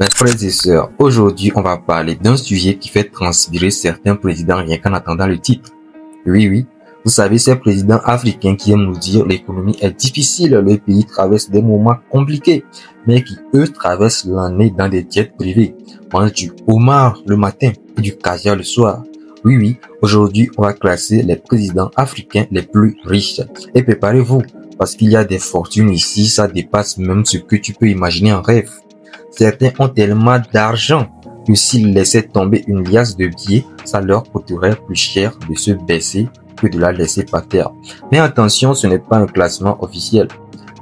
Mes frères et sœurs, aujourd'hui on va parler d'un sujet qui fait transpirer certains présidents rien qu'en attendant le titre. Oui, vous savez, ces présidents africains qui aiment nous dire l'économie est difficile, le pays traverse des moments compliqués, mais qui eux traversent l'année dans des jets privés, mangent du homard le matin et du caviar le soir. Oui, aujourd'hui on va classer les présidents africains les plus riches. Et préparez-vous, parce qu'il y a des fortunes ici, ça dépasse même ce que tu peux imaginer en rêve. Certains ont tellement d'argent que s'ils laissaient tomber une liasse de billets, ça leur coûterait plus cher de se baisser que de la laisser par terre. Mais attention, ce n'est pas un classement officiel.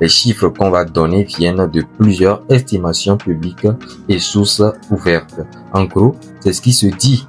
Les chiffres qu'on va donner viennent de plusieurs estimations publiques et sources ouvertes. En gros, c'est ce qui se dit,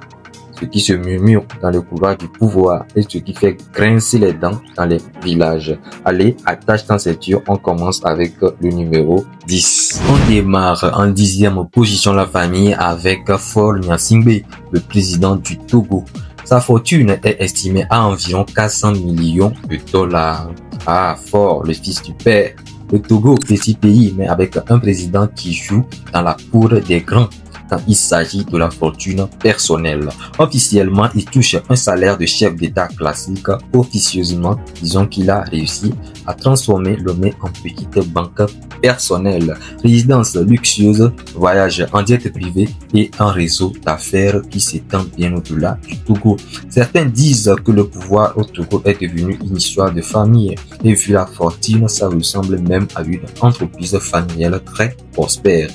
ce qui se murmure dans le couloir du pouvoir et ce qui fait grincer les dents dans les villages. Allez, attache ta ceinture, on commence avec le numéro 10. On démarre en 10e position la famille avec Faure Gnassingbé, le président du Togo. Sa fortune est estimée à environ 400 millions de dollars. Ah, Faure, le fils du père. Le Togo, petit pays, mais avec un président qui joue dans la cour des grands quand il s'agit de la fortune personnelle. Officiellement, il touche un salaire de chef d'État classique. Officieusement, disons qu'il a réussi à transformer le mets en petite banque personnelle. Résidence luxueuse, voyage en jet privé et un réseau d'affaires qui s'étend bien au-delà du Togo. Certains disent que le pouvoir au Togo est devenu une histoire de famille et vu la fortune, ça ressemble même à une entreprise familiale très prospère.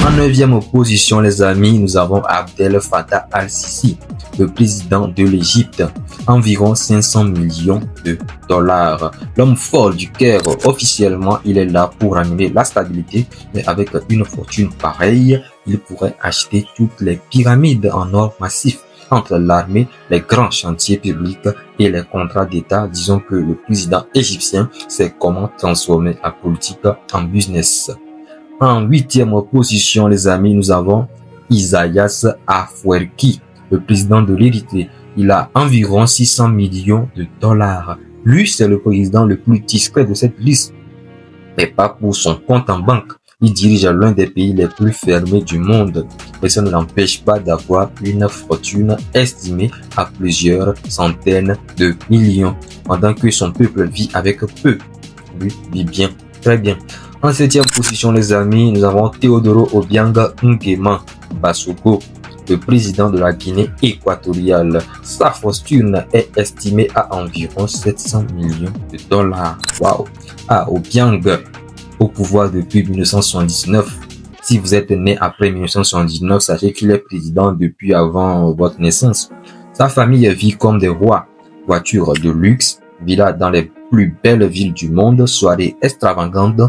En 9e position, les amis, nous avons Abdel Fattah al-Sisi, le président de l'Égypte, environ 500 millions de dollars. L'homme fort du Caire, officiellement, il est là pour ramener la stabilité, mais avec une fortune pareille, il pourrait acheter toutes les pyramides en or massif. Entre l'armée, les grands chantiers publics et les contrats d'État, disons que le président égyptien sait comment transformer la politique en business. En 8e position, les amis, nous avons Isaias Afwerki, le président de l'Érythrée. Il a environ 600 millions de dollars. Lui, c'est le président le plus discret de cette liste, mais pas pour son compte en banque. Il dirige l'un des pays les plus fermés du monde, mais ça ne l'empêche pas d'avoir une fortune estimée à plusieurs centaines de millions, pendant que son peuple vit avec peu. Lui vit bien, très bien. En 7e position, les amis, nous avons Teodoro Obiang Nguema Basogo, le président de la Guinée équatoriale. Sa fortune est estimée à environ 700 millions de dollars. Waouh! Ah, Obiang, au pouvoir depuis 1979. Si vous êtes né après 1979, sachez qu'il est président depuis avant votre naissance. Sa famille vit comme des rois. Voitures de luxe, villas dans les plus belles villes du monde, soirées extravagantes.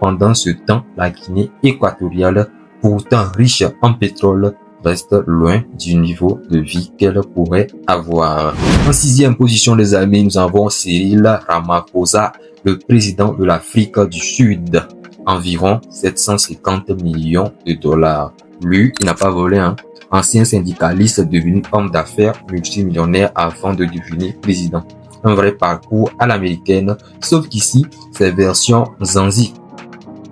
Pendant ce temps, la Guinée équatoriale, pourtant riche en pétrole, reste loin du niveau de vie qu'elle pourrait avoir. En 6e position, les amis, nous avons Cyril Ramaphosa, le président de l'Afrique du Sud. Environ 750 millions de dollars. Lui, il n'a pas volé, hein. Ancien syndicaliste devenu homme d'affaires multimillionnaire avant de devenir président. Un vrai parcours à l'américaine, sauf qu'ici, c'est version Zanzi.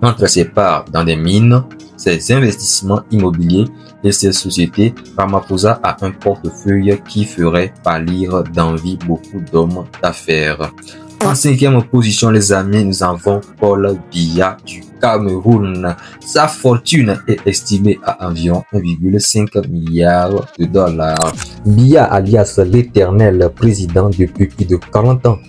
Entre ses parts dans des mines, ses investissements immobiliers et ses sociétés, Ramaphosa a un portefeuille qui ferait pâlir d'envie beaucoup d'hommes d'affaires. En 5e position, les amis, nous avons Paul Biya du Cameroun. Sa fortune est estimée à environ 1,5 milliard de dollars. Biya alias l'éternel président depuis plus de 40 ans.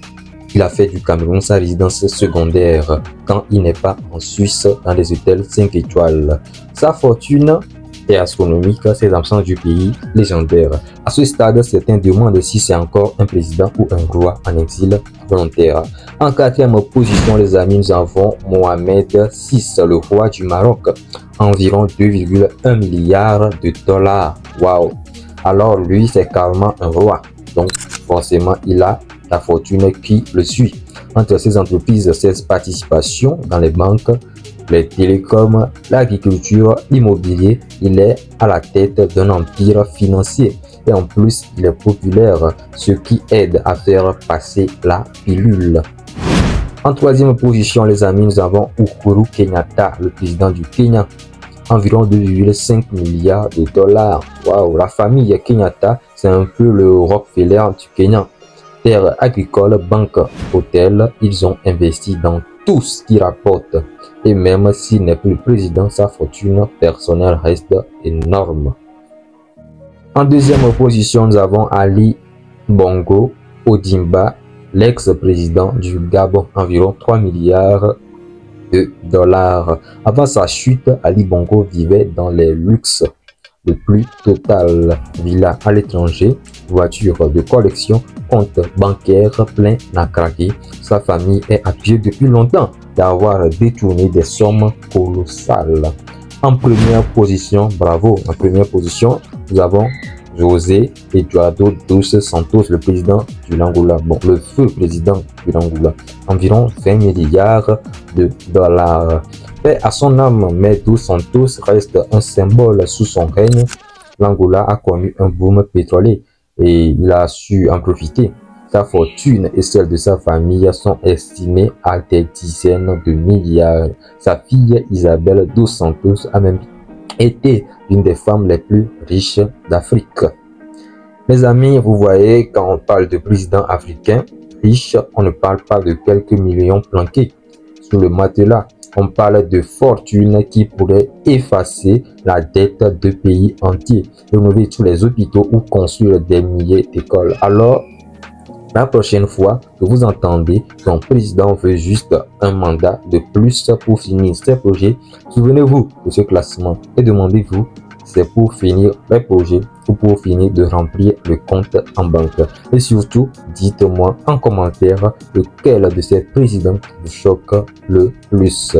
Il a fait du Cameroun sa résidence secondaire quand il n'est pas en Suisse dans les hôtels 5 étoiles. Sa fortune est astronomique, ses absences du pays légendaire. À ce stade, certains demandent si c'est encore un président ou un roi en exil volontaire. En 4e position, les amis, nous avons Mohamed VI, le roi du Maroc, environ 2,1 milliards de dollars. Waouh! Alors lui, c'est carrément un roi. Donc forcément, il a la fortune qui le suit. Entre ses entreprises, ses participations dans les banques, les télécoms, l'agriculture, l'immobilier, il est à la tête d'un empire financier. Et en plus, il est populaire, ce qui aide à faire passer la pilule. En 3e position, les amis, nous avons Uhuru Kenyatta, le président du Kenya. environ 2,5 milliards de dollars. Waouh, la famille Kenyatta, c'est un peu le Rockefeller du Kenya. Terres agricoles, banques, hôtels, ils ont investi dans tout ce qui rapporte. Et même s'il n'est plus le président, sa fortune personnelle reste énorme. En deuxième position, nous avons Ali Bongo Ondimba, l'ex-président du Gabon, environ 3 milliards de dollars. Avant sa chute, Ali Bongo vivait dans les luxes le plus total. Villa à l'étranger, voiture de collection, compte bancaire plein à craquer. Sa famille est accusée depuis longtemps d'avoir détourné des sommes colossales. En première position, bravo, en première position, nous avons José Eduardo dos Santos, le président du l'Angola. Bon, le feu président du l'Angola. Environ 20 milliards de dollars. Paix à son âme, mais dos Santos reste un symbole sous son règne. L'Angola a connu un boom pétrolier et il a su en profiter. Sa fortune et celle de sa famille sont estimées à des dizaines de milliards. Sa fille Isabelle dos Santos a même été l'une des femmes les plus riches d'Afrique. Mes amis, vous voyez, quand on parle de président africain riche, on ne parle pas de quelques millions planqués sous le matelas. On parle de fortune qui pourrait effacer la dette de pays entiers, rénover tous les hôpitaux ou construire des milliers d'écoles. Alors, la prochaine fois que vous entendez qu'un président veut juste un mandat de plus pour finir ses projets, souvenez-vous de ce classement et demandez-vous c'est pour finir les projets ou pour finir de remplir le compte en banque. Et surtout, dites-moi en commentaire lequel de ces présidents vous choque le plus.